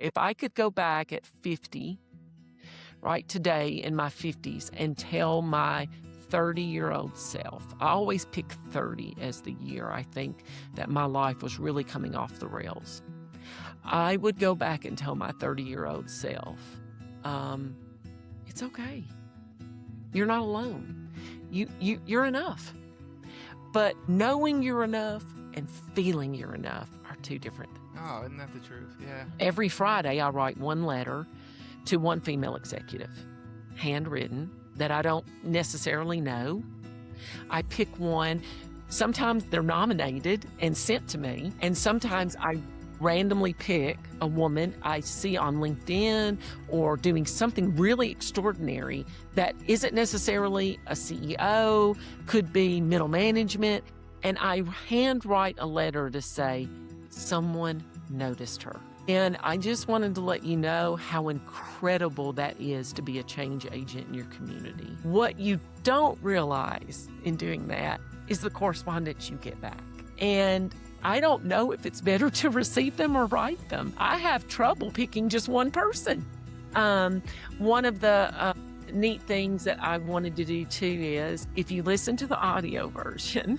If I could go back at 50, right today in my 50s, and tell my 30-year-old self, I always pick 30 as the year I think that my life was really coming off the rails. I would go back and tell my 30-year-old self, it's okay. You're not alone. You're enough. But knowing you're enough and feeling you're enough are two different. Oh, isn't that the truth? Yeah. Every Friday, I write one letter to one female executive, handwritten, that I don't necessarily know. I pick one. Sometimes they're nominated and sent to me, and sometimes I randomly pick a woman I see on LinkedIn or doing something really extraordinary that isn't necessarily a CEO, could be middle management, and I handwrite a letter to say, someone noticed her. And I just wanted to let you know how incredible that is to be a change agent in your community. What you don't realize in doing that is the correspondence you get back. And I don't know if it's better to receive them or write them. I have trouble picking just one person. One of the neat things that I wanted to do too is, if you listen to the audio version,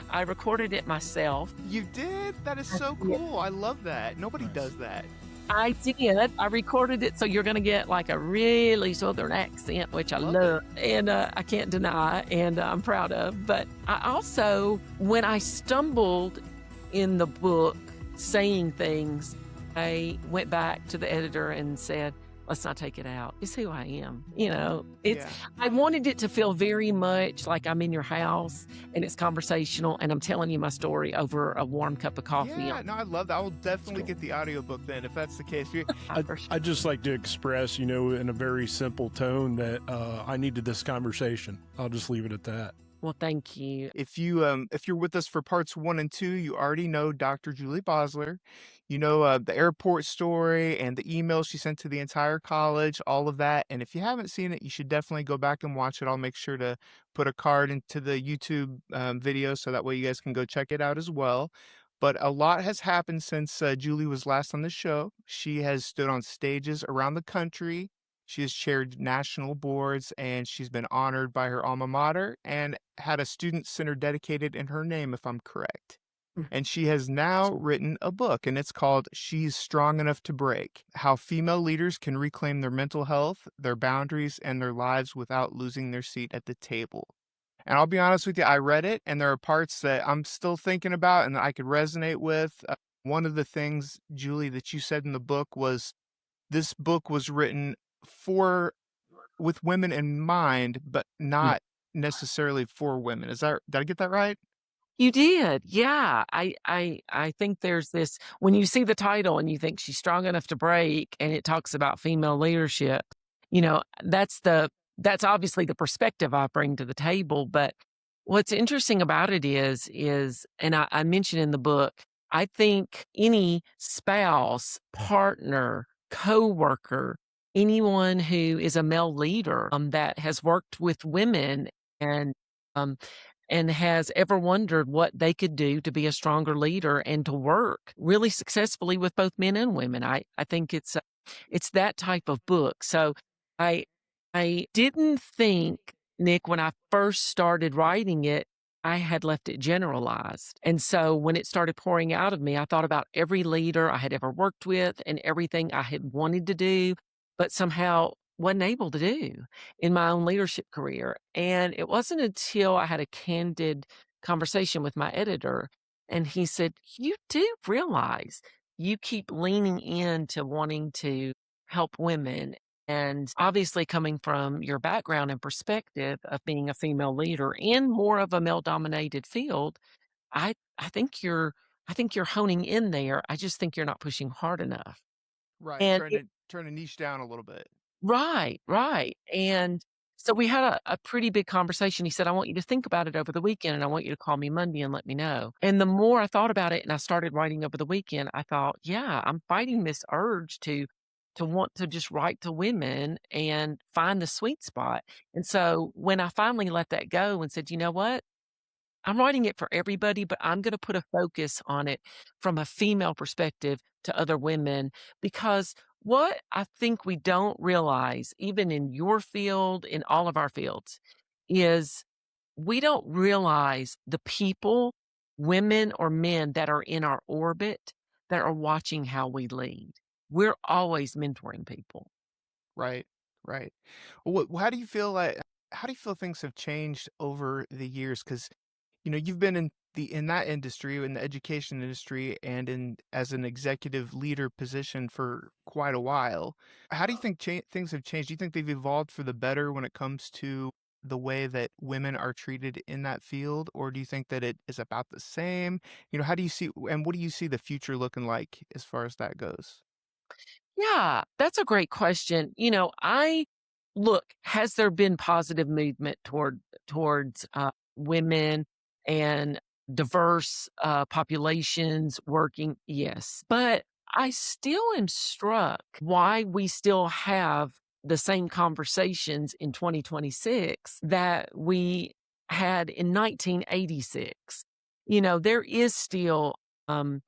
I recorded it myself. You did? That is so cool. I love that. Nobody does that. I did. I recorded it, so you're going to get like a really Southern accent, which I love. And I can't deny, and I'm proud of. But I also, when I stumbled in the book saying things, I went back to the editor and said, let's not take it out. It's who I am. I wanted it to feel very much like I'm in your house and it's conversational and I'm telling you my story over a warm cup of coffee. Yeah, no, I love that. I will definitely get the audiobook then if that's the case. I'd just like to express, in a very simple tone that I needed this conversation. I'll just leave it at that. Well, thank you. If you're with us for parts 1 and 2, you already know Dr. Julie Basler. You know the airport story and the email she sent to the entire college, all of that. And if you haven't seen it, you should definitely go back and watch it. I'll make sure to put a card into the YouTube video so that way you guys can go check it out as well. But a lot has happened since Julie was last on the show. She has stood on stages around the country. She has chaired national boards, and she's been honored by her alma mater and had a student center dedicated in her name, if I'm correct. And she has now written a book, and it's called She's Strong Enough to Break: How Female Leaders Can Reclaim Their Mental Health, Their Boundaries, and Their Lives Without Losing Their Seat at the Table. And I'll be honest with you, I read it, and there are parts that I'm still thinking about and that I could resonate with. One of the things, Julie, that you said in the book was this book was written with women in mind, but not necessarily for women. Did I get that right? You did. Yeah. I think there's this, when you see the title and you think She's Strong Enough to Break, and it talks about female leadership, that's obviously the perspective I bring to the table. But what's interesting about it is, and I mentioned in the book, I think any spouse, partner, coworker, anyone who is a male leader that has worked with women and has ever wondered what they could do to be a stronger leader and to work really successfully with both men and women. I think it's that type of book. So I didn't think, Nick, when I first started writing it, I had left it generalized. And so when it started pouring out of me, I thought about every leader I had ever worked with and everything I had wanted to do, but somehow wasn't able to do in my own leadership career. And it wasn't until I had a candid conversation with my editor, and he said, you do realize you keep leaning into wanting to help women. And obviously, coming from your background and perspective of being a female leader in more of a male-dominated field, I think you're honing in there. I just think you're not pushing hard enough. Right. And Turn a niche down a little bit. Right. And so we had a pretty big conversation. He said, I want you to think about it over the weekend, and I want you to call me Monday and let me know. And the more I thought about it and I started writing over the weekend, I thought, yeah, I'm fighting this urge to want to just write to women and find the sweet spot. And so when I finally let that go and said, you know what? I'm writing it for everybody, but I'm gonna put a focus on it from a female perspective to other women because what I think we don't realize, even in your field, in all of our fields, is we don't realize the people, women or men that are in our orbit that are watching how we lead. We're always mentoring people. Right, right. How do you feel things have changed over the years? Because you've been in that industry, in the education industry, and in as an executive leader position for quite a while. How do you think things have changed? Do you think they've evolved for the better when it comes to the way that women are treated in that field, or do you think that it is about the same? How do you see and what do you see the future looking like as far as that goes? Yeah, that's a great question. I look, has there been positive movement towards women and diverse populations working? Yes, but I still am struck why we still have the same conversations in 2026 that we had in 1986. There is still um,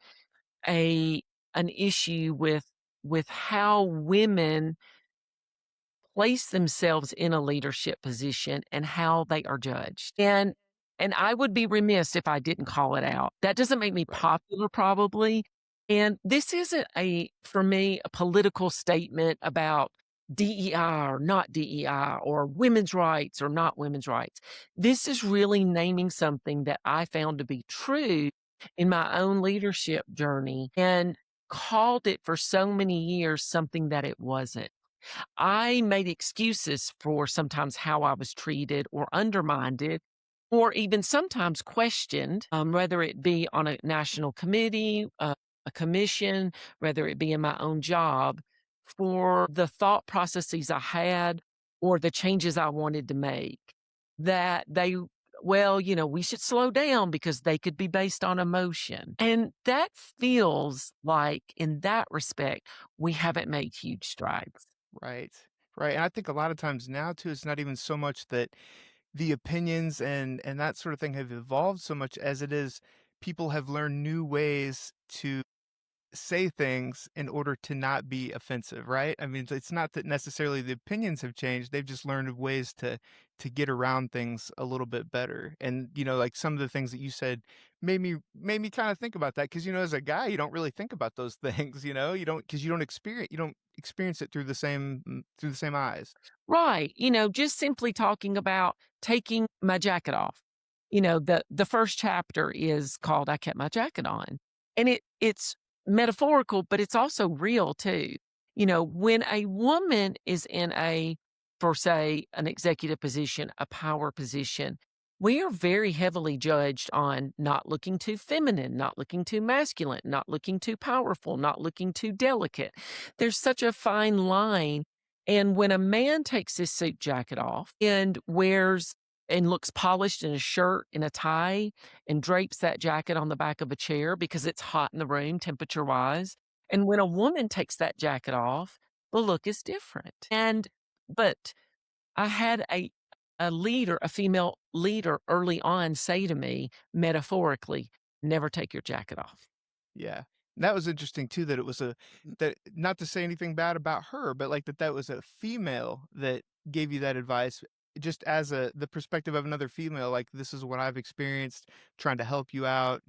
a an issue with how women place themselves in a leadership position and how they are judged. And I would be remiss if I didn't call it out. That doesn't make me Right, popular probably. And this isn't for me, a political statement about DEI or not DEI or women's rights or not women's rights. This is really naming something that I found to be true in my own leadership journey and called it for so many years something that it wasn't. I made excuses for sometimes how I was treated or undermined it, or even sometimes questioned, whether it be on a national committee, a commission, whether it be in my own job, for the thought processes I had or the changes I wanted to make. That we should slow down because they could be based on emotion. And that feels like, in that respect, we haven't made huge strides. right, right. And I think a lot of times now too, it's not even so much that the opinions and that sort of thing have evolved so much as it is people have learned new ways to say things in order to not be offensive, right? I mean, it's not that necessarily the opinions have changed. They've just learned ways to get around things a little bit better. And like some of the things that you said made me kind of think about that because as a guy, you don't really think about those things. You don't because you don't experience it through the same eyes. Right. Just simply talking about taking my jacket off. The first chapter is called I Kept My Jacket On. And it's metaphorical, but it's also real too. When a woman is in for say, an executive position, a power position, we are very heavily judged on not looking too feminine, not looking too masculine, not looking too powerful, not looking too delicate. There's such a fine line, and when a man takes his suit jacket off and wears and looks polished in a shirt and a tie and drapes that jacket on the back of a chair because it's hot in the room temperature wise. And when a woman takes that jacket off, the look is different. But I had a female leader early on say to me, metaphorically, never take your jacket off. Yeah. That was interesting too that it was that not to say anything bad about her, but like that was a female that gave you that advice just as the perspective of another female, like this is what I've experienced trying to help you out,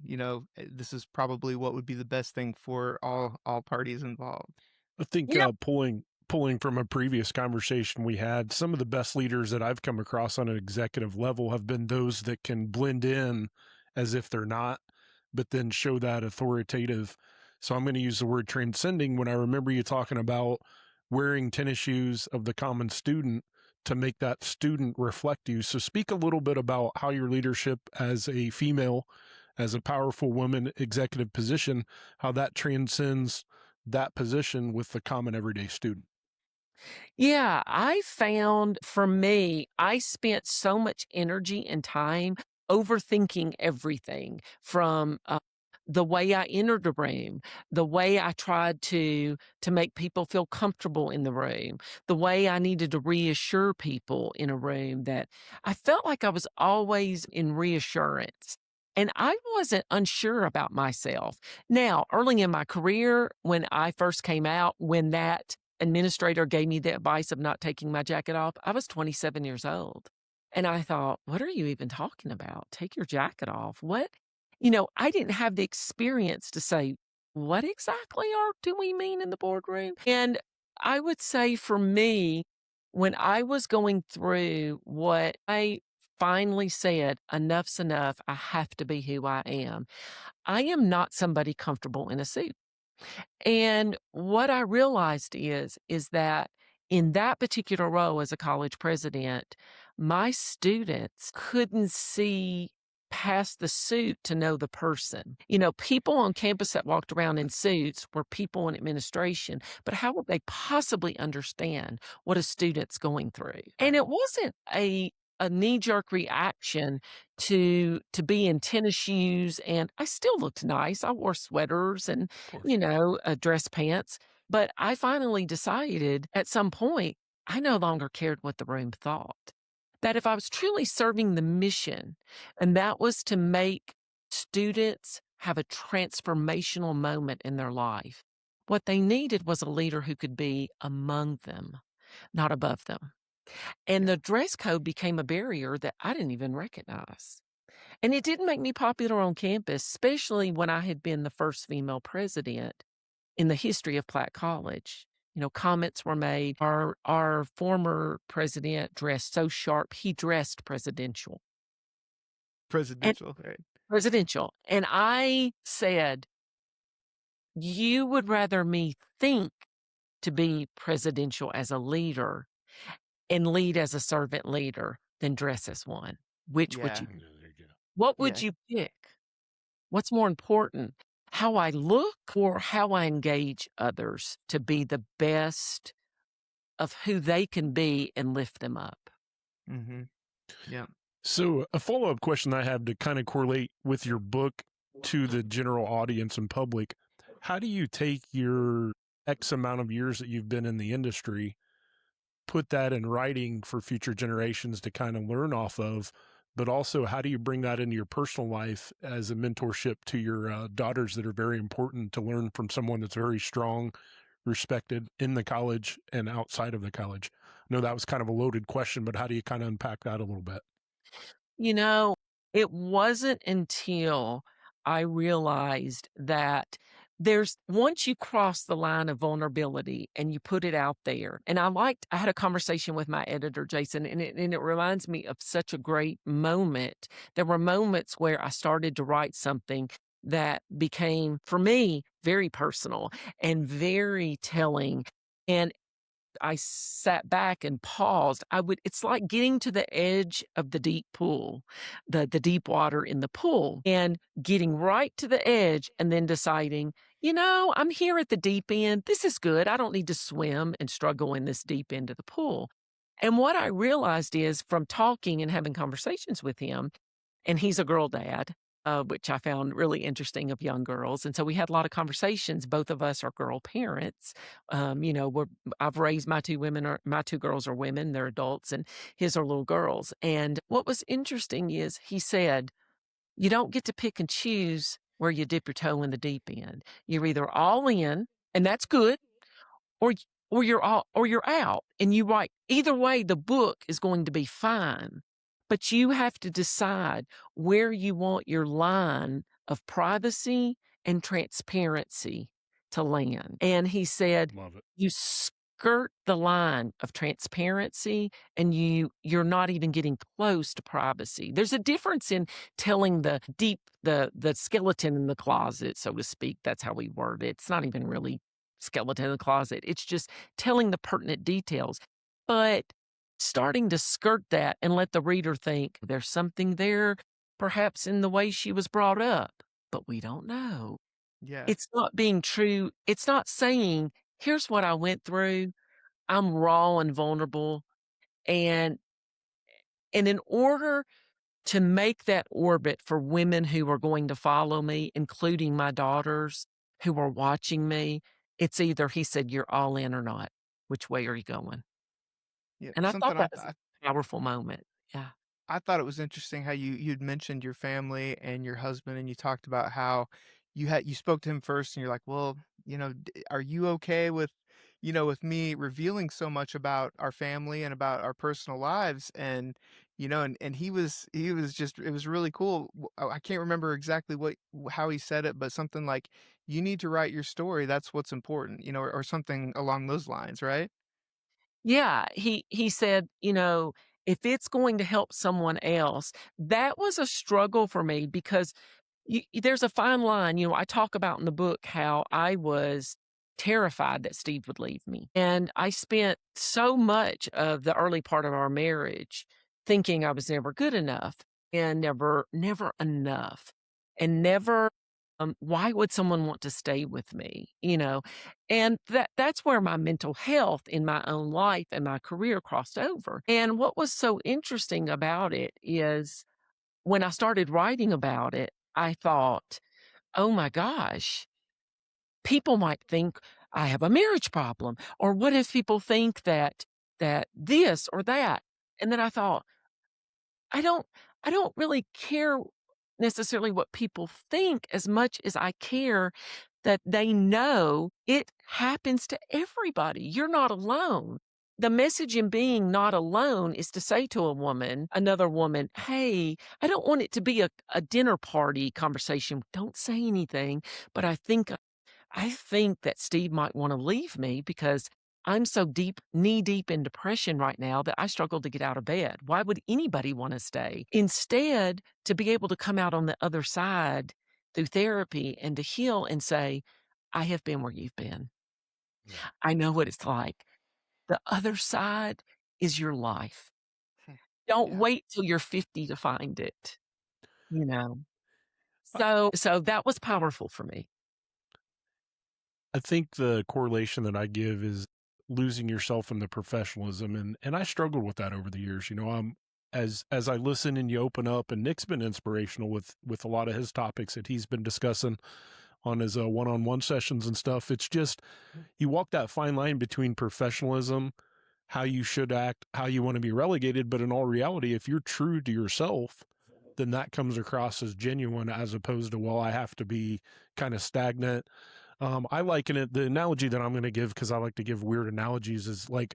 this is probably what would be the best thing for all parties involved. I think Yeah. pulling from a previous conversation we had, some of the best leaders that I've come across on an executive level have been those that can blend in as if they're not, but then show that authoritative. So I'm going to use the word transcending when I remember you talking about wearing tennis shoes of the common student to make that student reflect you. So speak a little bit about how your leadership as a female, as a powerful woman executive position, how that transcends that position with the common everyday student. Yeah, I found for me, I spent so much energy and time overthinking everything from the way I entered a room, the way I tried to make people feel comfortable in the room, the way I needed to reassure people in a room that I felt like I was always in reassurance. And I wasn't unsure about myself. Now, early in my career, when I first came out, when that administrator gave me the advice of not taking my jacket off, I was 27 years old. And I thought, what are you even talking about? Take your jacket off. What? I didn't have the experience to say, what exactly do we mean in the boardroom? And I would say for me, when I was going through what I finally said, enough's enough, I have to be who I am. I am not somebody comfortable in a suit. And what I realized is that in that particular role as a college president, my students couldn't see past the suit to know the person. People on campus that walked around in suits were people in administration, but how would they possibly understand what a student's going through? And it wasn't a knee-jerk reaction to be in tennis shoes, and I still looked nice. I wore sweaters and Of course. dress pants. But I finally decided at some point, I no longer cared what the room thought. That if I was truly serving the mission, and that was to make students have a transformational moment in their life, what they needed was a leader who could be among them, not above them. And Yeah. the dress code became a barrier that I didn't even recognize. And it didn't make me popular on campus, especially when I had been the first female president in the history of Platt College. Comments were made. Our former president dressed so sharp, he dressed presidential. And Presidential, right? presidential. And I said, you would rather me think to be presidential as a leader and lead as a servant leader than dress as one. Which would Yeah. you? Yeah, there you go. What would Yeah. you pick? What's more important, how I look or how I engage others to be the best of who they can be and lift them up? Mm-hmm. Yeah. So, a follow up question I have to kind of correlate with your book to the general audience and public: how do you take your X amount of years that you've been in the industry, put that in writing for future generations to kind of learn off of? But also, how do you bring that into your personal life as a mentorship to your daughters that are very important to learn from someone that's very strong, respected in the college and outside of the college? I know that was kind of a loaded question, but how do you kind of unpack that a little bit? You know, it wasn't until I realized that once you cross the line of vulnerability and you put it out there, and I had a conversation with my editor, Jason, and it reminds me of such a great moment. There were moments where I started to write something that became, for me, very personal and very telling. And I sat back and paused. It's like getting to the edge of the deep pool, the deep water in the pool, and getting right to the edge and then deciding, I'm here at the deep end. This is good. I don't need to swim and struggle in this deep end of the pool. And what I realized is from talking and having conversations with him, and he's a girl dad, which I found really interesting, of young girls. And so we had a lot of conversations. Both of us are girl parents. I've raised my two girls are women, they're adults, and his are little girls. And what was interesting is he said, you don't get to pick and choose where you dip your toe in the deep end. You're either all in, and that's good, or you're out. And you write, either way, the book is going to be fine. But you have to decide where you want your line of privacy and transparency to land. And he said, Love it. you skirt the line of transparency and you're not even getting close to privacy. There's a difference in telling the skeleton in the closet, so to speak. That's how we word it. It's not even really skeleton in the closet. It's just telling the pertinent details. But starting to skirt that and let the reader think there's something there, perhaps in the way she was brought up, but we don't know. Yeah. It's not being true. It's not saying, here's what I went through. I'm raw and vulnerable. And in order to make that orbit for women who are going to follow me, including my daughters who are watching me, it's either, he said, you're all in or not. Which way are you going? Yeah. And I thought Something that was a powerful moment. Yeah. I thought it was interesting how you'd mentioned your family and your husband, and you talked about how you spoke to him first, and you're like, "Well, are you okay with, with me revealing so much about our family and about our personal lives?" And and he was just it was really cool. I can't remember exactly how he said it, but something like, "You need to write your story. That's what's important," or something along those lines, right? Yeah, he said, "If it's going to help someone else." That was a struggle for me because there's a fine line. I talk about in the book how I was terrified that Steve would leave me. And I spent so much of the early part of our marriage thinking I was never good enough and never enough and never why would someone want to stay with me, and that's where my mental health in my own life and my career crossed over. And what was so interesting about it is when I started writing about it, I thought, "Oh my gosh, people might think I have a marriage problem, or what if people think that this or that?" And then I thought, I don't I don't really care necessarily what people think as much as I care that they know it happens to everybody. You're not alone. The message in being not alone is to say to another woman, "Hey, I don't want it to be a dinner party conversation. Don't say anything, but I think that Steve might wanna leave me because I'm so knee deep in depression right now that I struggle to get out of bed. Why would anybody wanna stay?" Instead, to be able to come out on the other side through therapy and to heal and say, "I have been where you've been. Yeah. I know what it's like. The other side is your life. Don't Yeah. wait till you're 50 to find it," you know? So that was powerful for me. I think the correlation that I give is losing yourself in the professionalism, and I struggled with that over the years. As I listen and you open up, and Nick's been inspirational with a lot of his topics that he's been discussing on his one-on-one sessions and stuff. It's just you walk that fine line between professionalism, how you should act, how you want to be relegated, but in all reality, if you're true to yourself, then that comes across as genuine as opposed to, well, I have to be kind of stagnant. I liken it, the analogy that I'm going to give, because I like to give weird analogies, is like,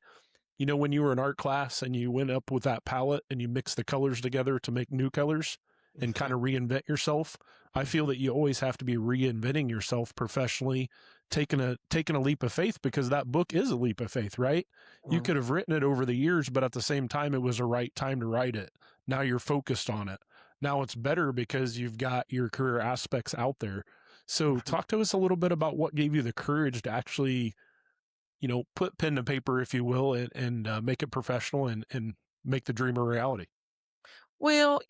when you were in art class and you went up with that palette and you mix the colors together to make new colors and kind of reinvent yourself. I feel that you always have to be reinventing yourself professionally, taking a leap of faith, because that book is a leap of faith, right? You Mm. could have written it over the years, but at the same time, it was a right time to write it. Now you're focused on it. Now it's better because you've got your career aspects out there. So Right. talk to us a little bit about what gave you the courage to actually, put pen to paper, if you will, and make it professional and make the dream a reality. Well,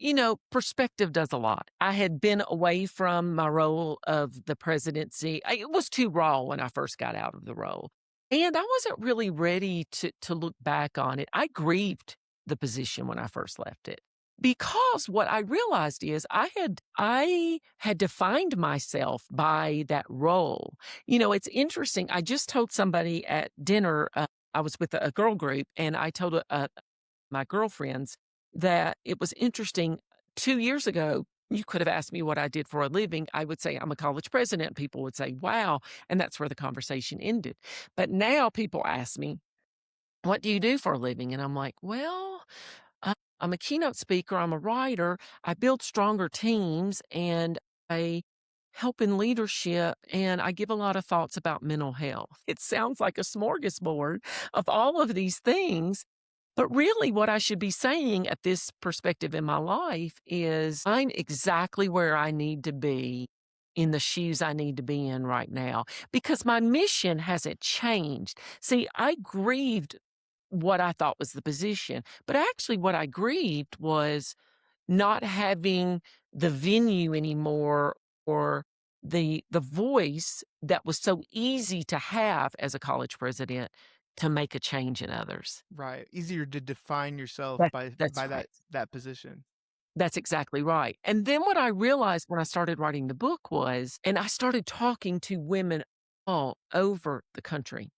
perspective does a lot. I had been away from my role of the presidency. It was too raw when I first got out of the role. And I wasn't really ready to look back on it. I grieved the position when I first left it. Because what I realized is I had defined myself by that role. It's interesting. I just told somebody at dinner, I was with a girl group, and I told my girlfriends that it was interesting. 2 years ago, you could have asked me what I did for a living. I would say, "I'm a college president." People would say, "Wow," and that's where the conversation ended. But now people ask me, "What do you do for a living?" And I'm like, "Well, I'm a keynote speaker, I'm a writer, I build stronger teams, and I help in leadership, and I give a lot of thoughts about mental health." It sounds like a smorgasbord of all of these things, but really what I should be saying at this perspective in my life is I'm exactly where I need to be in the shoes I need to be in right now because my mission hasn't changed. See, I grieved what I thought was the position, but actually what I grieved was not having the venue anymore or the voice that was so easy to have as a college president to make a change in others. Right. Easier to define yourself by That's right. that position. That's exactly right. And then what I realized when I started writing the book was and I started talking to women all over the country.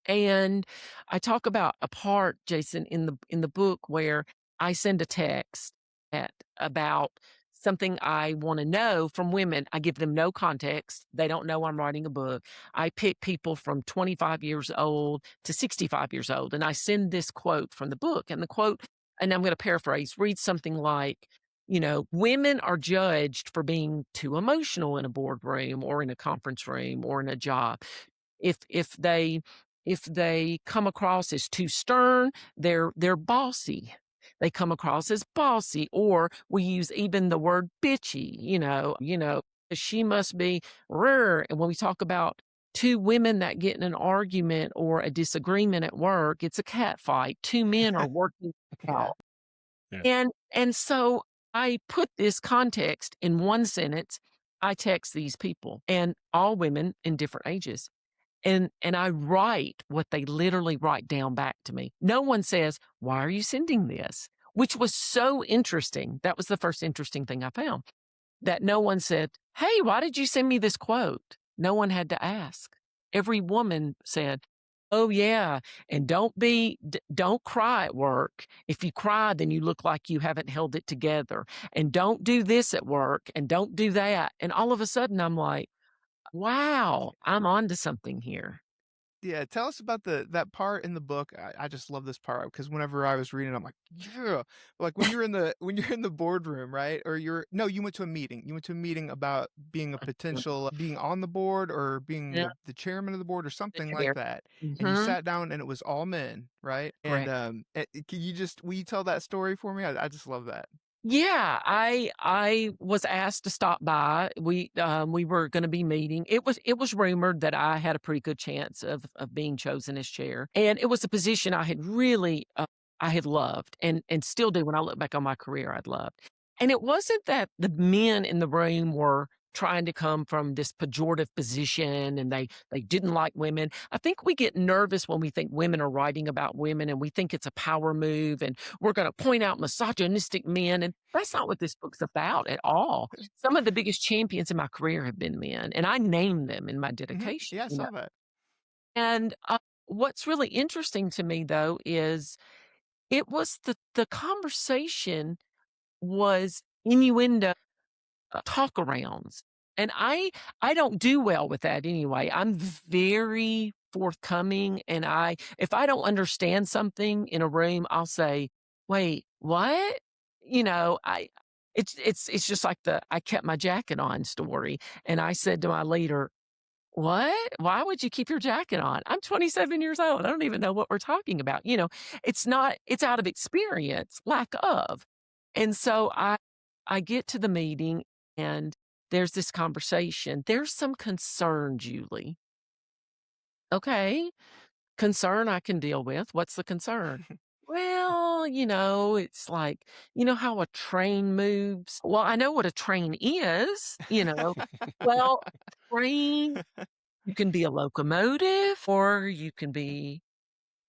And I talk about a part, Jason, in the book where I send a text about something I want to know from women. I give them no context. They don't know I'm writing a book. I pick people from 25 years old to 65 years old, and I send this quote from the book. And the quote, and I'm going to paraphrase, reads something like, women are judged for being too emotional in a boardroom or in a conference room or in a job. If they come across as too stern, they're bossy. They come across as bossy, or we use even the word bitchy, she must be rare. And when we talk about two women that get in an argument or a disagreement at work, it's a cat fight. Two men are working it Yeah. out. Yeah. And so I put this context in one sentence. I text these people, and all women in different ages. And I write what they literally write down back to me. No one says, "Why are you sending this?" Which was so interesting. That was the first interesting thing I found, that no one said, "Hey, why did you send me this quote?" No one had to ask. Every woman said, "Oh, yeah, and don't cry at work. If you cry, then you look like you haven't held it together. And don't do this at work, and don't do that." And all of a sudden, I'm like, wow, I'm onto something here. Yeah, tell us about that part in the book. I just love this part because whenever I was reading, I'm like, yeah. Like when you're in the boardroom, right? Or you went to a meeting. You went to a meeting about being a potential being on the board or being Yeah, the chairman of the board or the something like chair. that. And you Mhm, sat down and it was all men, right? And correct. can you just will you tell that story for me? I just love that. Yeah, I was asked to stop by. We were gonna be meeting. It was rumored that I had a pretty good chance of being chosen as chair, and it was a position I had really, I had loved and still do. When I look back on my career, I'd loved. And it wasn't that the men in the room were trying to come from this pejorative position and they didn't like women. I think we get nervous when we think women are writing about women, and we think it's a power move, and we're going to point out misogynistic men. And that's not what this book's about at all. Some of the biggest champions in my career have been men, and I named them in my dedication. Yeah, I saw that. And what's really interesting to me, though, is it was the conversation was innuendo, talk arounds. And I don't do well with that anyway. I'm very forthcoming, and if I don't understand something in a room, I'll say, "Wait, what?" I it's just like the "I kept my jacket on" story. And I said to my leader, "What? Why would you keep your jacket on? I'm 27 years old. I don't even know what we're talking about." It's out of experience, lack of. And so I get to the meeting, and there's this conversation. There's some concern, Julie. Okay, concern I can deal with. What's the concern? Well, it's like, how a train moves. Well, I know what a train is. Well, train, you can be a locomotive, or you can be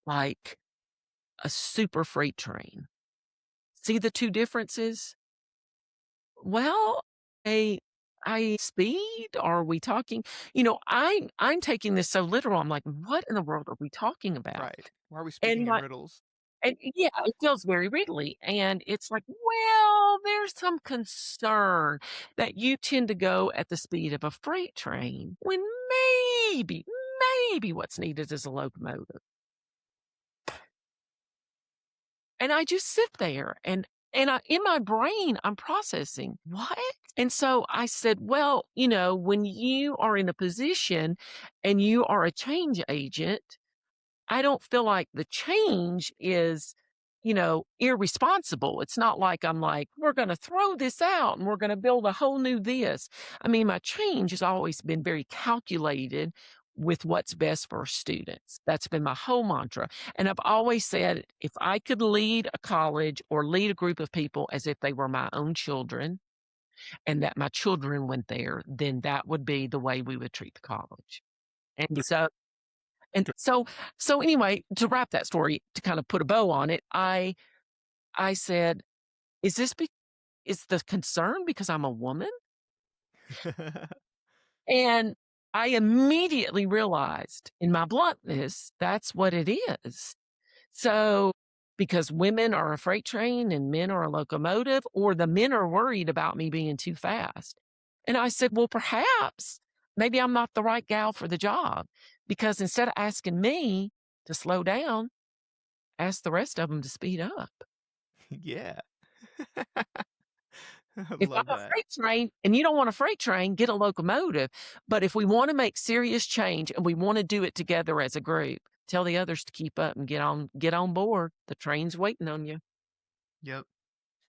like a super freight train. See the two differences? Well, I I speed? Are we talking? I'm taking this so literal. I'm like, what in the world are we talking about? Right. Why are we And speaking in my riddles? and yeah, it feels very riddly. And it's like, well, there's some concern that you tend to go at the speed of a freight train when maybe what's needed is a locomotive. And I just sit there, and in my brain, I'm processing, "What?" And so I said, "Well, when you are in a position and you are a change agent, I don't feel like the change is, irresponsible. It's not like I'm like, we're going to throw this out and we're going to build a whole new this. I mean, my change has always been very calculated with what's best for students. That's been my whole mantra. And I've always said, if I could lead a college or lead a group of people as if they were my own children and that my children went there, then that would be the way we would treat the college. And so and so anyway, to wrap that story, to kind of put a bow on it, I said, "Is this be is the concern because I'm a woman?" And I immediately realized in my bluntness, that's what it is. So because women are a freight train and men are a locomotive, or the men are worried about me being too fast. And I said, well, perhaps maybe I'm not the right gal for the job, because instead of asking me to slow down, ask the rest of them to speed up. Yeah. I If I'm love a that. freight train and you don't want a freight train, get a locomotive. But if we want to make serious change and we want to do it together as a group, tell the others to keep up and get on board. The train's waiting on you. Yep.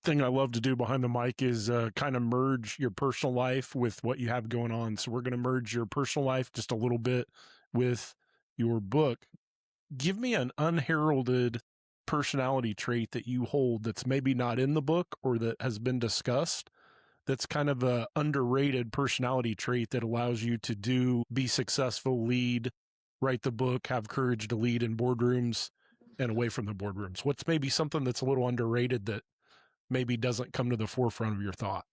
Thing I love to do behind the mic is kind of merge your personal life with what you have going on. So we're going to merge your personal life just a little bit with your book. Give me an unheralded personality trait that you hold that's maybe not in the book or that has been discussed, that's kind of a underrated personality trait that allows you to be successful, lead, write the book, have courage to lead in boardrooms and away from the boardrooms. What's maybe something that's a little underrated that maybe doesn't come to the forefront of your thought?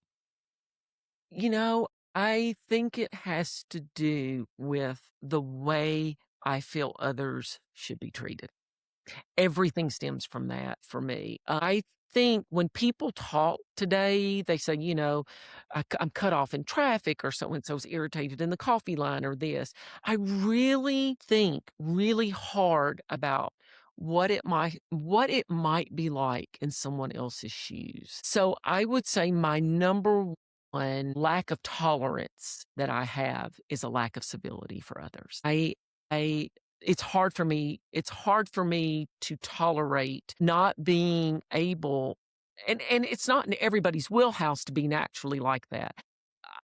You know, I think it has to do with the way I feel others should be treated. Everything stems from that for me. I think when people talk today, they say, I'm cut off in traffic, or so and so's irritated in the coffee line, or this. I really think really hard about what it might be like in someone else's shoes. So I would say my number one lack of tolerance that I have is a lack of civility for others. I it's hard for me to tolerate not being able, and it's not in everybody's wheelhouse to be naturally like that.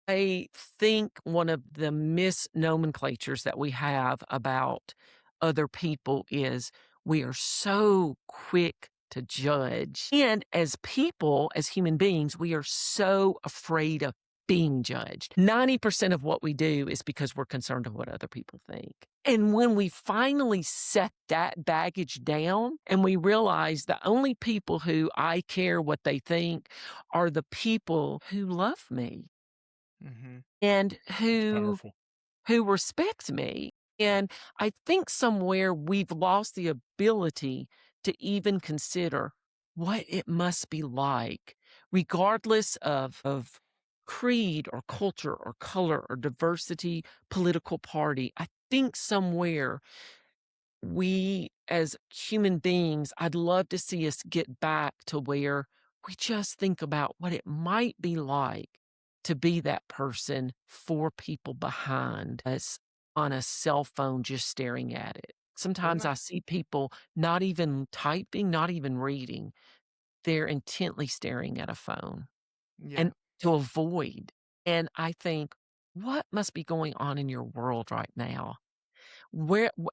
I think one of the misnomenclatures that we have about other people is we are so quick to judge. And as people, as human beings, we are so afraid of being judged. 90% of what we do is because we're concerned of what other people think. And when we finally set that baggage down and we realize the only people who I care what they think are the people who love me Mm-hmm. and It's who powerful. who respect me. And I think somewhere we've lost the ability to even consider what it must be like, regardless of creed or culture or color or diversity, political party. I think somewhere we as human beings, I'd love to see us get back to where we just think about what it might be like to be that person four people behind us on a cell phone just staring at it. Sometimes Okay. I see people not even typing, not even reading. They're intently staring at a phone Yeah. and to avoid. And I think, what must be going on in your world right now?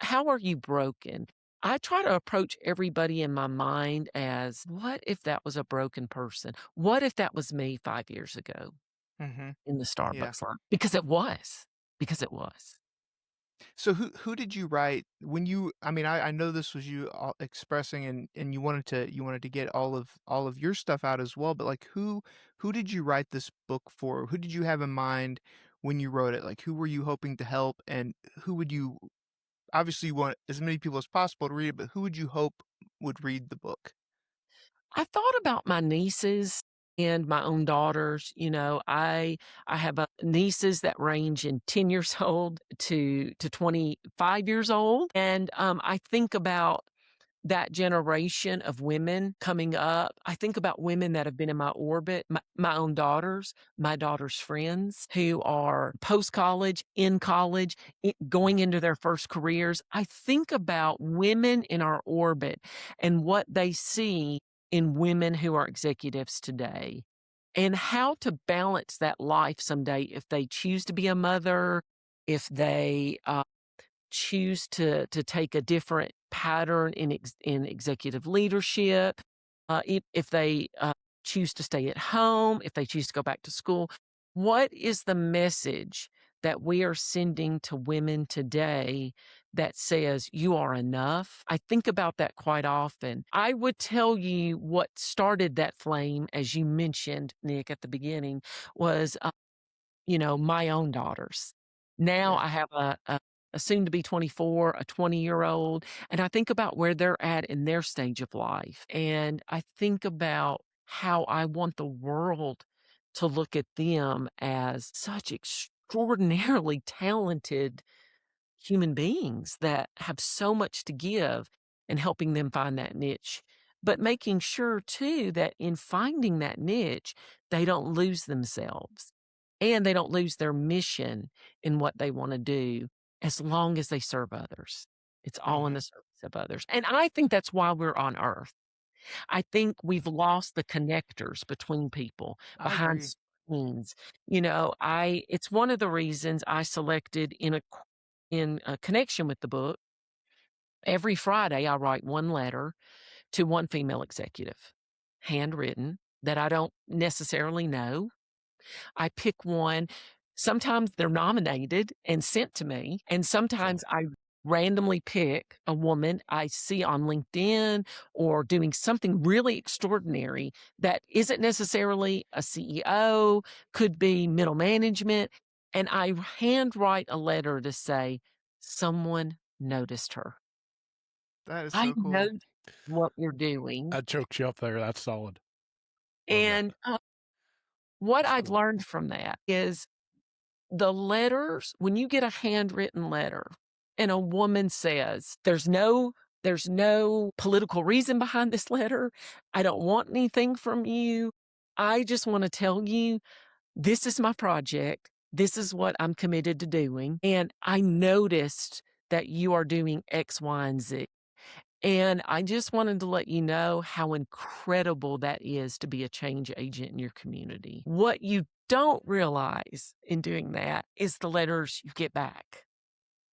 How are you broken? I try to approach everybody in my mind as, what if that was a broken person? What if that was me 5 years ago Mm-hmm. in the Yeah. Starbucks line? Because it was. Because it was. So who did you write when you I mean I know this was you expressing and you wanted to get all of your stuff out as well, but like who did you write this book for? Who did you have in mind when you wrote it? Like who were you hoping to help, and who would you obviously you want as many people as possible to read it, but who would you hope would read the book? I thought about my nieces and my own daughters. I have nieces that range in 10 years old to 25 years old. And I think about that generation of women coming up. I think about women that have been in my orbit, my own daughters, my daughter's friends who are post college, in college, going into their first careers. I think about women in our orbit and what they see in women who are executives today, and how to balance that life someday if they choose to be a mother, if they choose to take a different pattern in executive leadership, if they choose to stay at home, if they choose to go back to school. What is the message that we are sending to women today that says you are enough? I think about that quite often. I would tell you what started that flame, as you mentioned, Nick, at the beginning, was my own daughters. Now Yeah. I have a soon to be 24, a 20-year-old, and I think about where they're at in their stage of life. And I think about how I want the world to look at them as such extraordinarily talented human beings that have so much to give and helping them find that niche. But making sure too that in finding that niche, they don't lose themselves and they don't lose their mission in what they want to do as long as they serve others. It's all in Hmm. the service of others. And I think that's why we're on earth. I think we've lost the connectors between people I behind agree. screens. It's one of the reasons I selected in a connection with the book. Every Friday, I write one letter to one female executive, handwritten, that I don't necessarily know. I pick one. Sometimes they're nominated and sent to me, and Sure. sometimes I randomly pick a woman I see on LinkedIn or doing something really extraordinary that isn't necessarily a CEO, could be middle management, and I handwrite a letter to say, "Someone noticed her. That is I so know cool. what you're doing." That chokes you up there. That's solid. Love that. And, what That's I've cool. learned from that is the letters, when you get a handwritten letter and a woman says, there's no political reason behind this letter. I don't want anything from you. I just want to tell you this is my project. This is what I'm committed to doing. And I noticed that you are doing X, Y, and Z. And I just wanted to let you know how incredible that is to be a change agent in your community. What you don't realize in doing that is the letters you get back,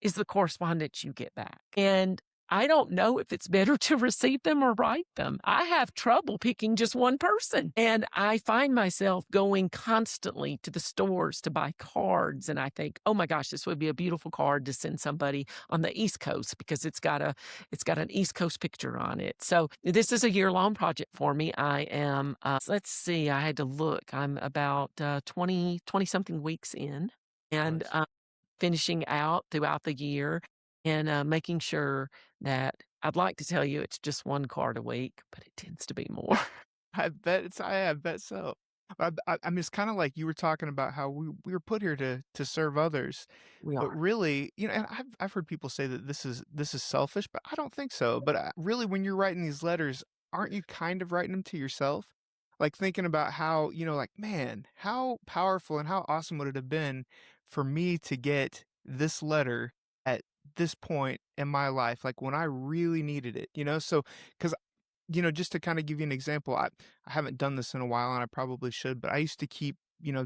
is the correspondence you get back. And I don't know if it's better to receive them or write them. I have trouble picking just one person. And I find myself going constantly to the stores to buy cards. And I think, oh my gosh, this would be a beautiful card to send somebody on the East Coast because it's got an East Coast picture on it. So this is a year-long project for me. I am, let's see, I had to look. I'm about 20 something weeks in. And Nice. finishing out throughout the year and making sure that I'd like to tell you it's just one card a week, but it tends to be more. I bet so. I mean, it's kind of like you were talking about how we were put here to serve others, We but are. really, and I've heard people say that this is selfish, but I don't think so. But really, when you're writing these letters, aren't you kind of writing them to yourself? Like thinking about how, like, man, how powerful and how awesome would it have been for me to get this letter at this point in my life, like when I really needed it. So, because just to kind of give you an example, I haven't done this in a while and I probably should, but I used to keep,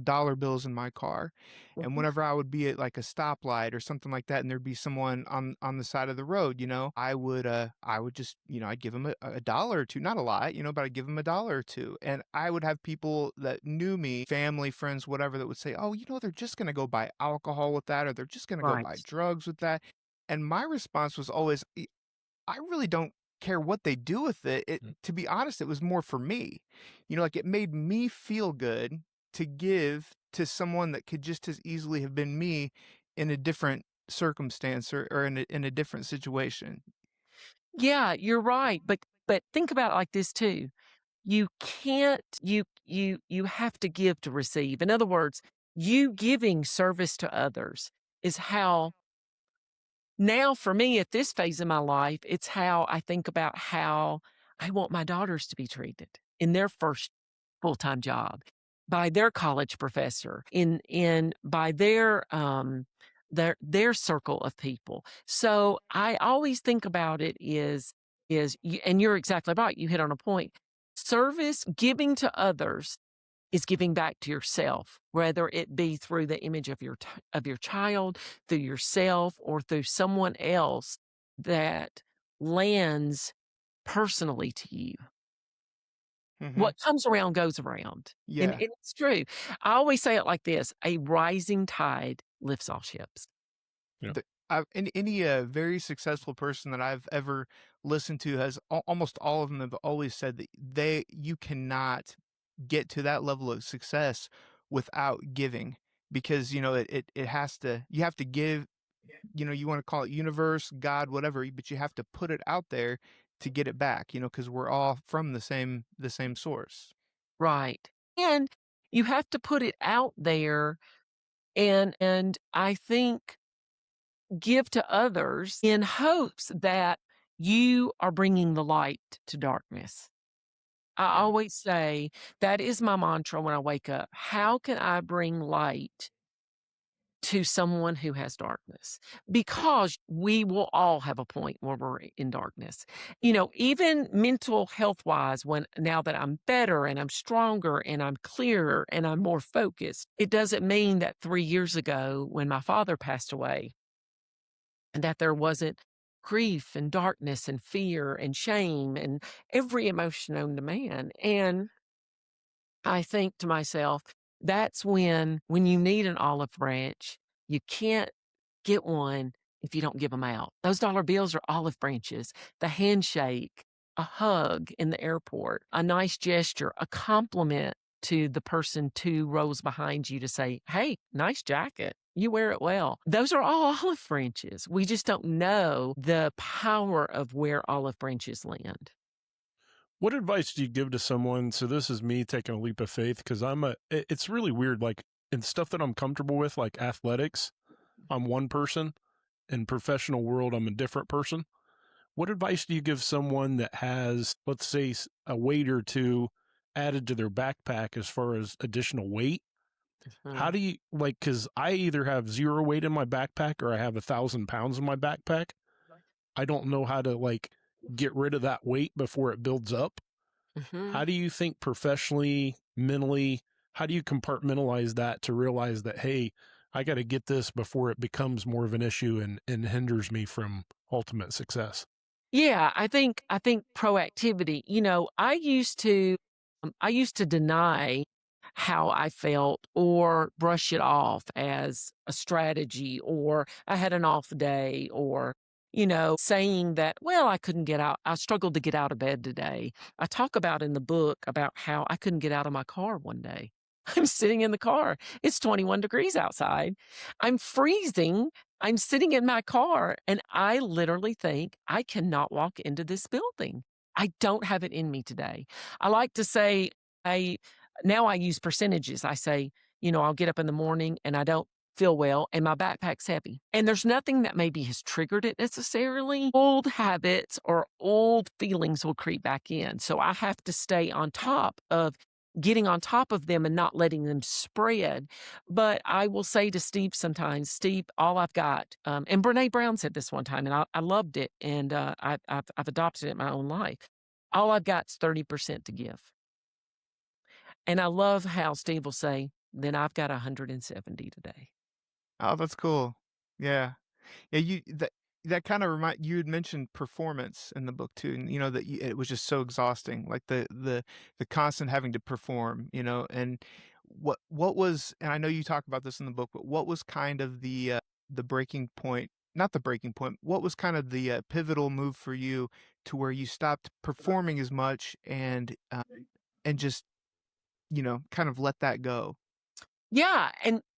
dollar bills in my car. And Mhm. whenever I would be at like a stoplight or something like that and there'd be someone on the side of the road, I would just, I'd give them a dollar or two, not a lot, but I'd give them a dollar or two. And I would have people that knew me, family, friends, whatever, that would say, "Oh, they're just going to go buy alcohol with that or they're just going to go buy Right. drugs with that." And my response was always, I really don't care what they do with it. Mm. To be honest, it was more for me. Like it made me feel good to give to someone that could just as easily have been me in a different circumstance or in a different situation. Yeah, you're right. But think about it like this too. You can't you have to give to receive. In other words, you giving service to others is how. Now, for me, at this phase in my life, it's how I think about how I want my daughters to be treated in their first full-time job, by their college professor, in by their circle of people. So I always think about it and you're exactly right. You hit on a point. Service, giving to others is giving back to yourself, whether it be through the image of your child, through yourself, or through someone else that lands personally to you. Hmm. What comes around goes around, and Yeah. it's true. I always say it like this: a rising tide lifts all ships. Yeah. Any very successful person that I've ever listened to has almost all of them have always said that you cannot get to that level of success without giving because it has to you have to give you want to call it universe, God, whatever, but you have to put it out there to get it back, because we're all from the same source. Right. And you have to put it out there and I think give to others in hopes that you are bringing the light to darkness. I Yeah. always say that is my mantra when I wake up. How can I bring light to someone who has darkness? Because we will all have a point where we're in darkness. Even mental health wise, when now that I'm better and I'm stronger and I'm clearer and I'm more focused, it doesn't mean that 3 years ago when my father passed away, and that there wasn't grief and darkness and fear and shame and every emotion known to man. And I think to myself, that's when you need an olive branch, you can't get one if you don't give them out. Those dollar bills are olive branches. The handshake, a hug in the airport, a nice gesture, a compliment to the person 2 rows behind you to say, "Hey, nice jacket. You wear it well." Those are all olive branches. We just don't know the power of where olive branches land. What advice do you give to someone? So this is me taking a leap of faith because it's really weird. Like in stuff that I'm comfortable with, like athletics, I'm one person. In professional world, I'm a different person. What advice do you give someone that has, let's say, a weight or two added to their backpack as far as additional weight? How Mhm. do you like? Because I either have 0 weight in my backpack or I have 1,000 pounds in my backpack. I don't know how to like get rid of that weight before it builds up. How Mhm. do you think professionally, mentally, how do you compartmentalize that to realize that, hey, I got to get this before it becomes more of an issue and hinders me from ultimate success? Yeah, I think proactivity. I used to deny how I felt or brush it off as a strategy or I had an off day or saying that, well, I struggled to get out of bed today. I talk about in the book about how I couldn't get out of my car one day. I'm sitting in the car. It's 21 degrees outside. I'm freezing. I'm sitting in my car and I literally think I cannot walk into this building. I don't have it in me today. I like to say, I now I use percentages. I say, I'll get up in the morning and I don't feel well and my backpack's heavy. And there's nothing that maybe has triggered it necessarily. Old habits or old feelings will creep back in. So I have to stay on top of getting on top of them and not letting them spread. But I will say to Steve sometimes, Steve, all I've got, and Brene Brown said this one time, and I loved it, and I've adopted it in my own life. All I've got is 30% to give. And I love how Steve will say, then I've got 170 today. Oh, that's cool. Yeah. Yeah, that kinda remind you had mentioned performance in the book too, and, that it was just so exhausting, like, the constant having to perform, and what was and I know you talk about this in the book, but what was kind of the breaking point not the breaking point, what was kind of the, pivotal move for you to where you stopped performing as much and just, kind of let that go? Yeah,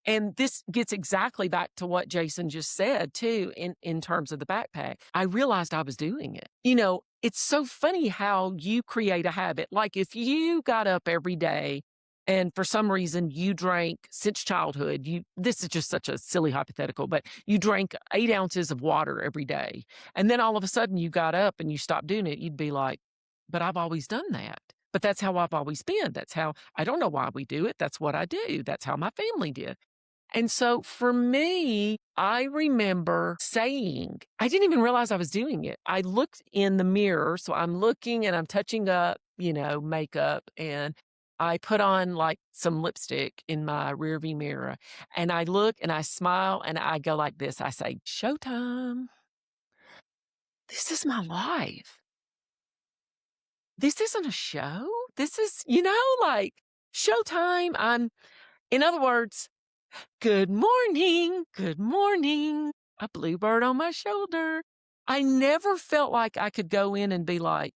and this gets exactly back to what Jason just said too in terms of the backpack. I realized I was doing it. It's so funny how you create a habit. Like if you got up every day and for some reason you drank since childhood, you this is just such a silly hypothetical, but you drank 8 ounces of water every day. And then all of a sudden you got up and you stopped doing it, you'd be like, but I've always done that. But that's how I've always been. That's how I don't know why we do it. That's what I do. That's how my family did. And so for me, I remember saying, I didn't even realize I was doing it. I looked in the mirror. So I'm looking and I'm touching up, makeup. And I put on like some lipstick in my rearview mirror. And I look and I smile and I go like this. I say, Showtime. This is my life. This isn't a show. This is, like showtime. In other words, good morning. Good morning. A bluebird on my shoulder. I never felt like I could go in and be like,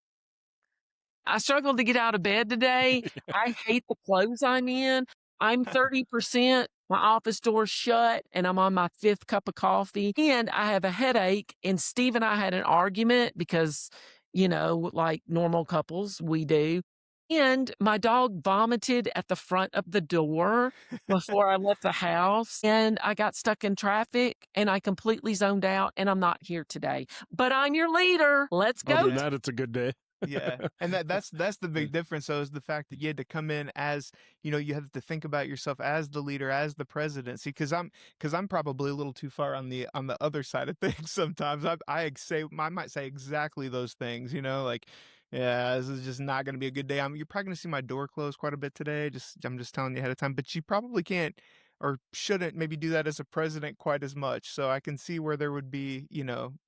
I struggled to get out of bed today. I hate the clothes I'm in. I'm 30%. My office door's shut and I'm on my 5th cup of coffee and I have a headache. And Steve and I had an argument because, like normal couples, we do. And my dog vomited at the front of the door before I left the house. And I got stuck in traffic and I completely zoned out and I'm not here today. But I'm your leader. Let's go. Other than Yeah. that, it's a good day. Yeah. And that's the big difference, though, is the fact that you had to come in as, you have to think about yourself as the leader, as the president. See, because I'm probably a little too far on the other side of things sometimes. I might say exactly those things, like, yeah, this is just not going to be a good day. You're probably going to see my door close quite a bit today. I'm just telling you ahead of time, but you probably can't or shouldn't maybe do that as a president quite as much. So I can see where there would be,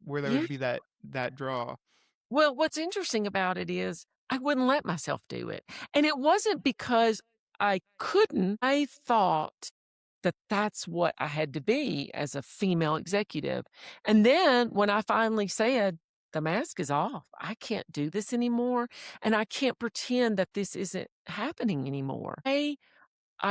where there Yeah. would be that draw. Well, what's interesting about it is I wouldn't let myself do it. And it wasn't because I couldn't. I thought that that's what I had to be as a female executive. And then when I finally said, the mask is off, I can't do this anymore. And I can't pretend that this isn't happening anymore. I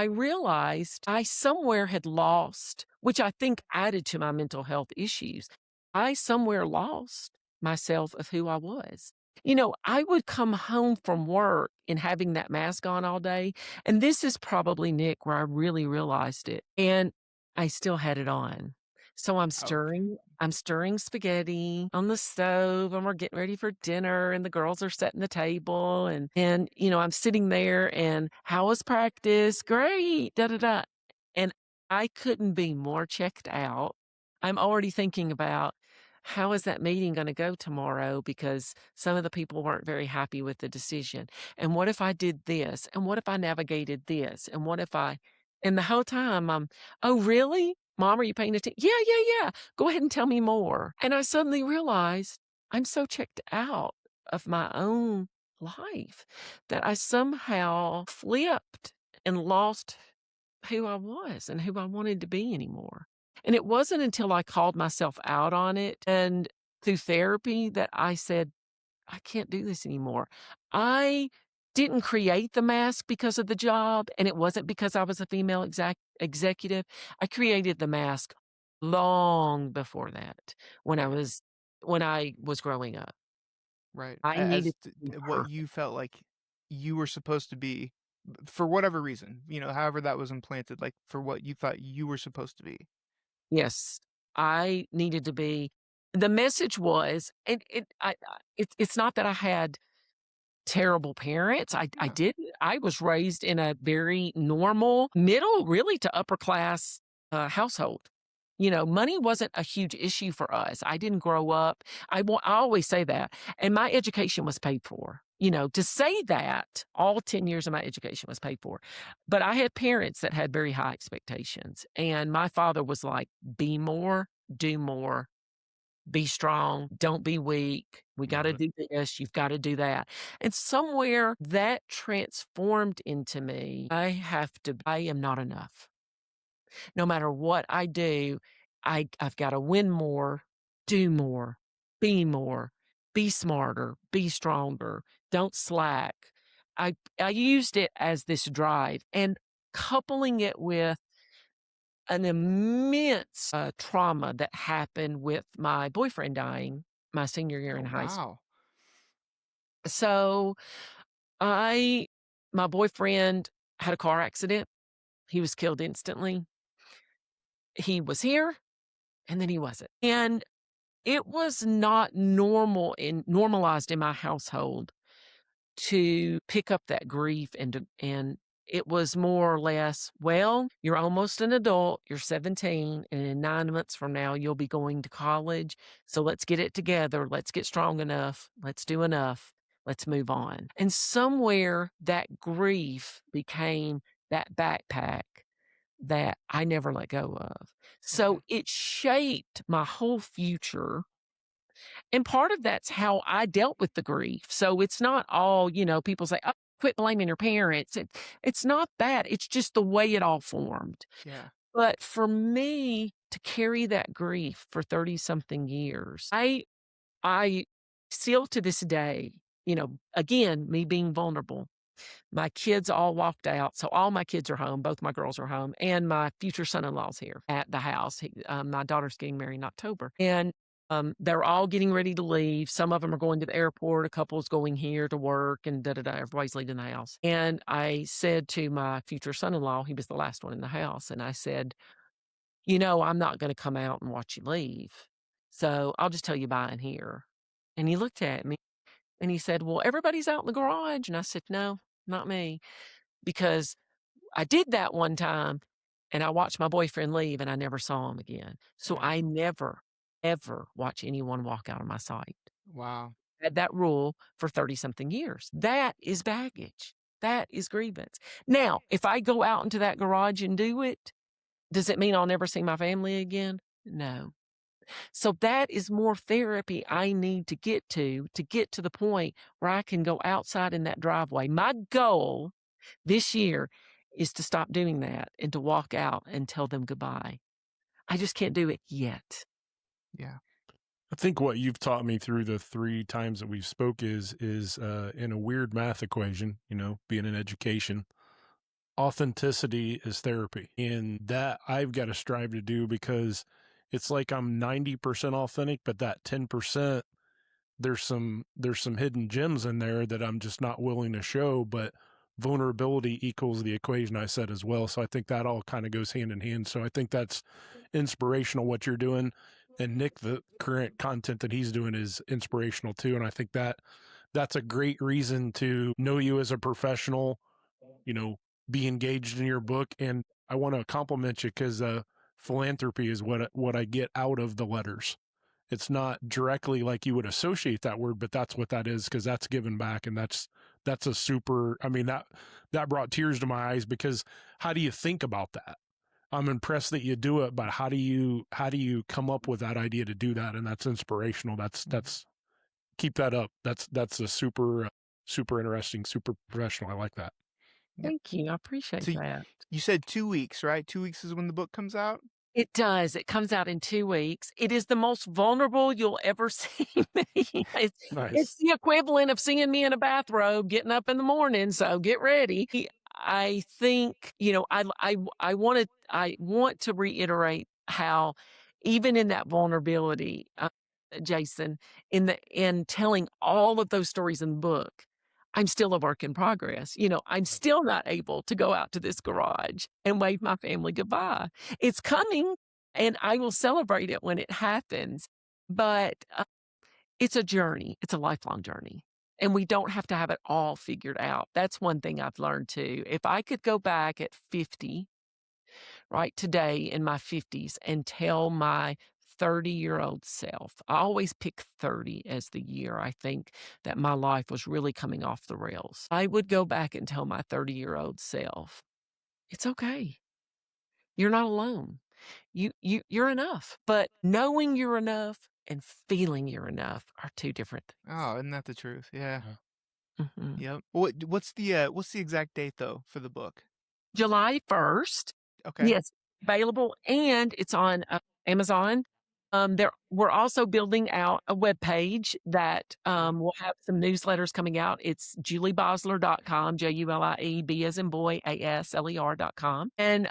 realized I somewhere had lost, which I think added to my mental health issues. I somewhere lost myself of who I was. I would come home from work and having that mask on all day. And this is probably, Nick, where I really realized it. And I still had it on. So Okay. I'm stirring spaghetti on the stove and we're getting ready for dinner and the girls are setting the table and I'm sitting there and how was practice? Great. Da da da. And I couldn't be more checked out. I'm already thinking about how is that meeting going to go tomorrow because some of the people weren't very happy with the decision. And what if I did this? And what if I navigated this? And what if and the whole time oh, really? Mom, are you paying attention? Yeah, yeah, yeah. Go ahead and tell me more. And I suddenly realized I'm so checked out of my own life that I somehow flipped and lost who I was and who I wanted to be anymore. And it wasn't until I called myself out on it and through therapy that I said, I can't do this anymore. I didn't create the mask because of the job, and it wasn't because I was a female executive. I created the mask long before that when Right. when I was growing up. Right. I As needed to to be what perfect. you felt like you were supposed to be for whatever reason, however that was implanted, like for what you thought you were supposed to be. Yes, I needed to be. The message was, it's not that I had terrible parents. I No. didn't. I was raised in a very normal, middle, really to upper class household. Money wasn't a huge issue for us. I didn't grow up. I always say that. And my education was paid for. To say that all 10 years of my education was paid for. But I had parents that had very high expectations. And my father was like, be more, do more, be strong, don't be weak. We got Love to it. do this, you've got to do that. And somewhere that transformed into me, I am not enough. No matter what I do, I've got to win more, do more, be smarter, be stronger, don't slack. I used it as this drive and coupling it with an immense trauma that happened with my boyfriend dying my senior year Oh, in high school. wow. So I, my boyfriend had a car accident. He was killed instantly. He was here and then he wasn't. And it was not normalized in my household to pick up that grief and it was more or less, well, you're almost an adult, you're 17, and in 9 months from now, you'll be going to college. So let's get it together. Let's get strong enough. Let's do enough. Let's move on. And somewhere that grief became that backpack that I never let go of. Mhm. So it shaped my whole future and part of that's how I dealt with the grief. So it's not all, people say, oh, quit blaming your parents. It's not that. It's just the way it all formed. Yeah. But for me to carry that grief for 30 something years, I still to this day, again, me being vulnerable, My kids all walked out. So all my kids are home. Both my girls are home. And my future son-in-law's here at the house. My daughter's getting married in October. And they're all getting ready to leave. Some of them are going to the airport. A couple's going here to work and da-da-da. Everybody's leaving the house. And I said to my future son-in-law, he was the last one in the house, and I said, I'm not going to come out and watch you leave. So I'll just tell you bye in here. And he looked at me and he said, well, everybody's out in the garage. And I said, no, not me. Because I did that one time and I watched my boyfriend leave and I never saw him again. So Yeah. I never, ever watch anyone walk out of my sight. Wow. I had that rule for 30 something years. That is baggage. That is grievance. Now, if I go out into that garage and do it, does it mean I'll never see my family again? No. So that is more therapy I need to get to the point where I can go outside in that driveway. My goal this year is to stop doing that and to walk out and tell them goodbye. I just can't do it yet. Yeah. I think what you've taught me through the 3 times that we've spoke is in a weird math equation, being in education, authenticity is therapy. And that I've got to strive to do, because it's like I'm 90% authentic, but that 10%, there's some hidden gems in there that I'm just not willing to show, but vulnerability equals the equation I said as well. So I think that all kind of goes hand in hand. So I think that's inspirational what you're doing. And Nick, the current content that he's doing is inspirational too. And I think that's a great reason to know you as a professional, be engaged in your book. And I want to compliment you because philanthropy is what I get out of the letters. It's not directly like you would associate that word, but that's what that is, because that's giving back. And that's a super, that brought tears to my eyes, because how do you think about that? I'm impressed that you do it, but how do you come up with that idea to do that? And that's inspirational. That's keep that up. That's a super interesting, super professional. I like that. Yep. Thank you. I appreciate So that. you said 2 weeks, right? 2 weeks is when the book comes out? It does. It comes out in 2 weeks. It is the most vulnerable you'll ever see me. It's Nice. the equivalent of seeing me in a bathrobe getting up in the morning, so get ready. I think, I want to reiterate how even in that vulnerability, Jason, in telling all of those stories in the book, I'm still a work in progress. I'm still not able to go out to this garage and wave my family goodbye. It's coming, and I will celebrate it when it happens. But it's a journey. It's a lifelong journey. And we don't have to have it all figured out. That's one thing I've learned too. If I could go back at 50, right today in my 50s, and tell my 30-year-old self, I always pick 30 as the year I think that my life was really coming off the rails. I would go back and tell my 30-year-old self, it's okay. You're not alone. You're enough. But knowing you're enough and feeling you're enough are 2 different things. Oh, isn't that the truth? Yeah. Mhm. Yep. What's the exact date though for the book? July 1st. Okay. Yes, available, and it's on Amazon. We're also building out a webpage that will have some newsletters coming out. It's juliebasler.com, JULIE, as in boy, ASLER.com. And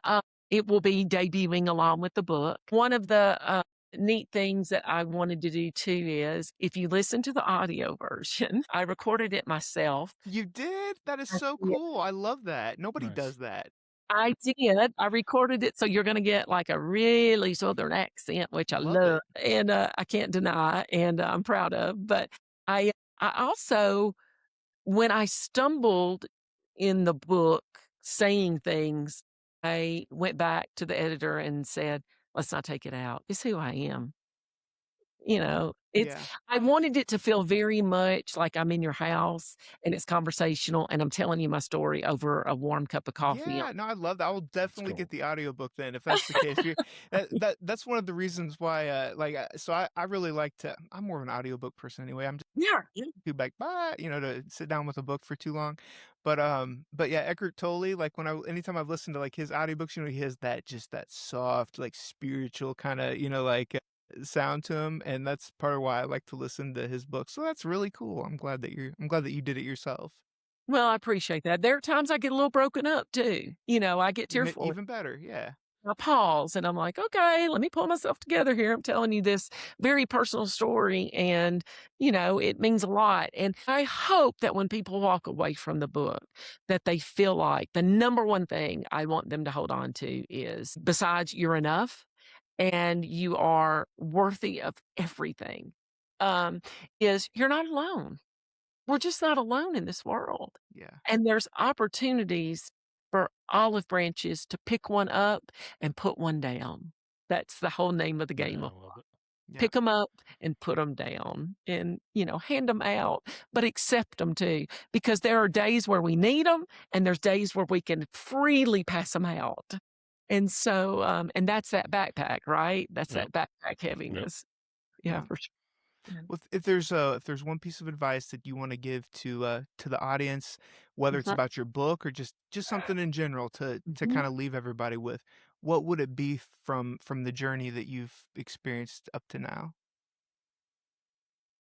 it will be debuting along with the book. One of the neat things that I wanted to do too is, if you listen to the audio version, I recorded it myself. You did? That is I so did. cool. I love that. Nobody Nice. does that. I did. I recorded it, so you're gonna get, like, a really Southern accent, which I Love love, it. and, I can't deny, and I'm proud of, but I also, when I stumbled in the book saying things, I went back to the editor and said, "Let's not take it out. It's who I am." Yeah. I wanted it to feel very much like I'm in your house and it's conversational and I'm telling you my story over a warm cup of coffee. Yeah, no, I love that. I will definitely cool. get the audiobook then if that's the case. That's one of the reasons why so I really like to. I'm more of an audiobook person anyway. I'm just Yeah, yeah. too like bye, to sit down with a book for too long. But yeah, Eckhart Tolle, like anytime I've listened to like his audiobooks, he has that soft, like spiritual kind of, sound to him, and that's part of why I like to listen to his books. So that's really cool. I'm glad that you did it yourself. Well, I appreciate that. There are times I get a little broken up too. I get tearful. Even better, yeah. I pause and I'm like, okay, let me pull myself together here. I'm telling you this very personal story and, it means a lot. And I hope that when people walk away from the book, that they feel like the number one thing I want them to hold on to is besides you're enough and you are worthy of everything, um, is you're not alone. We're just not alone in this world. Yeah. And there's opportunities for olive branches to pick one up and put one down. That's the whole name of the Yeah, game. I love it. Yeah. Pick them up and put them down and, hand them out, but accept them too, because there are days where we need them and there's days where we can freely pass them out. And so, and that's that backpack, right? That's Yep. that backpack heaviness. Yeah, Yeah. for sure. Yeah. Well, if there's one piece of advice that you want to give to the audience, whether it's Mhm. about your book or just something in general to Mhm. kind of leave everybody with, what would it be from the journey that you've experienced up to now?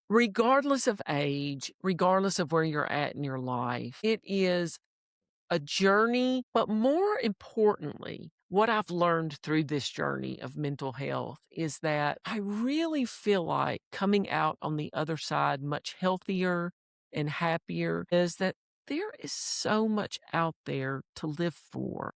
Regardless of age, regardless of where you're at in your life, it is a journey, but more importantly, what I've learned through this journey of mental health is that I really feel like coming out on the other side much healthier and happier is that there is so much out there to live for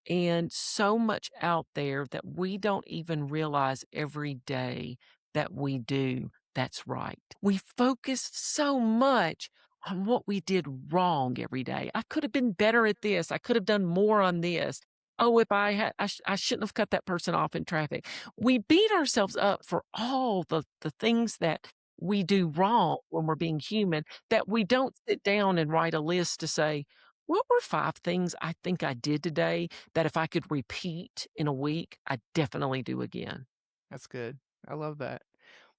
and so much out there that we don't even realize every day that we do. That's right. We focus so much on what we did wrong every day. I could have been better at this. I could have done more on this. Oh, if I had, I shouldn't have cut that person off in traffic. We beat ourselves up for all the things that we do wrong when we're being human, that we don't sit down and write a list to say, what were 5 things I think I did today that if I could repeat in a week, I'd definitely do again? That's good. I love that.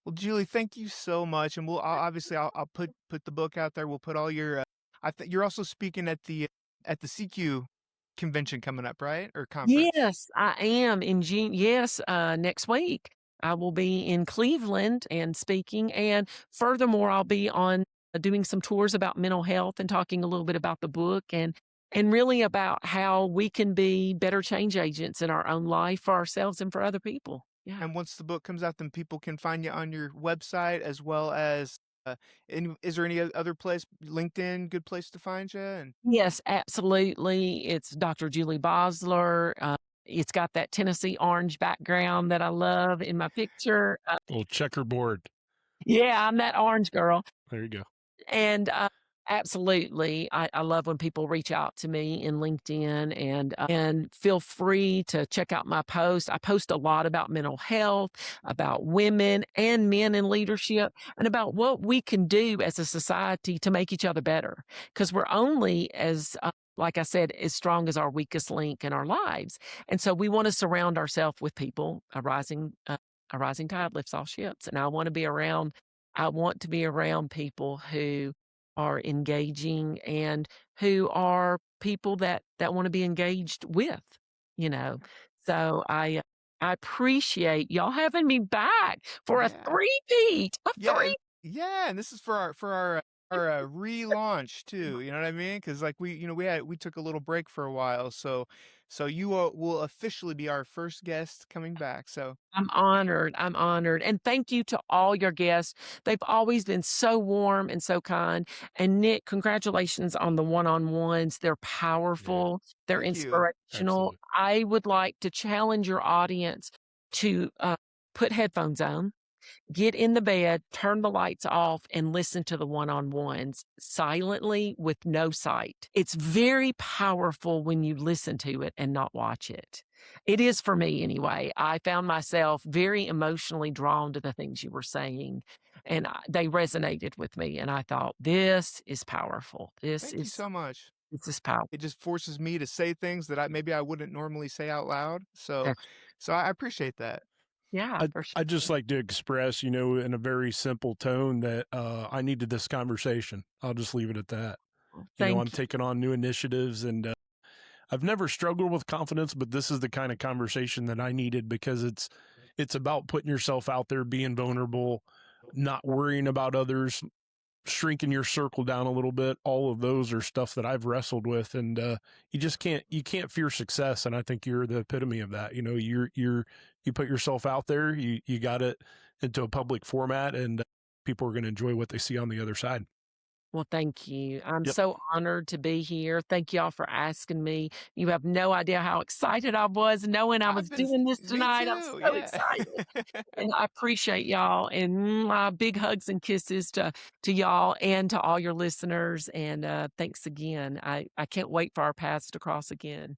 Well, Julie, thank you so much, and obviously I'll put the book out there. We'll put all your. I think you're also speaking at the CQ convention coming up, right? Or conference. Yes, I am in June. Yes, next week I will be in Cleveland and speaking. And furthermore, I'll be on doing some tours about mental health and talking a little bit about the book and really about how we can be better change agents in our own life for ourselves and for other people. Yeah. And once the book comes out, then people can find you on your website as well as. Is there any other place, LinkedIn, good place to find you? And Yes, absolutely. It's Dr. Julie Basler. It's got that Tennessee orange background that I love in my picture. Little checkerboard. Yeah, I'm that orange girl. There you go. And, absolutely, I love when people reach out to me in LinkedIn and feel free to check out my post. I post a lot about mental health, about women and men in leadership, and about what we can do as a society to make each other better. Because we're only as, like I said, as strong as our weakest link in our lives. And so we want to surround ourselves with people. A rising tide lifts all ships. And I want to be around people who are engaging and who are people that want to be engaged with, you know. So I appreciate y'all having me back for a yeah, three-peat, a yeah, three. and this is for our relaunch too. You know what I mean? Because like we took a little break for a while, so you will officially be our first guest coming back. So I'm honored. I'm honored. And thank you to all your guests. They've always been so warm and so kind. And Nick, congratulations on the one-on-ones. They're Yeah, powerful. They're thank you. inspirational. absolutely. I would like to challenge your audience to put headphones on, get in the bed, turn the lights off, and listen to the one-on-ones silently with no sight. It's very powerful when you listen to it and not watch it. It is for me anyway. I found myself very emotionally drawn to the things you were saying, and they resonated with me. And I thought, this is powerful. Thank you so much. This is powerful. It just forces me to say things that I wouldn't normally say out loud. So That's, so I appreciate that. yeah, for I sure. just like to express, in a very simple tone that I needed this conversation. I'll just leave it at that. I'm Thank you. taking on new initiatives and I've never struggled with confidence, but this is the kind of conversation that I needed because it's about putting yourself out there, being vulnerable, not worrying about others, shrinking your circle down a little bit. All of those are stuff that I've wrestled with, and you can't fear success. And I think you're the epitome of that. You put yourself out there, you got it into a public format, and people are going to enjoy what they see on the other side. Well, thank you. I'm Yep. so honored to be here. Thank y'all for asking me. You have no idea how excited I was knowing I was doing this Me tonight. I'm too. so Yeah. excited. And I appreciate y'all, and my big hugs and kisses to y'all and to all your listeners. And thanks again. I can't wait for our paths to cross again.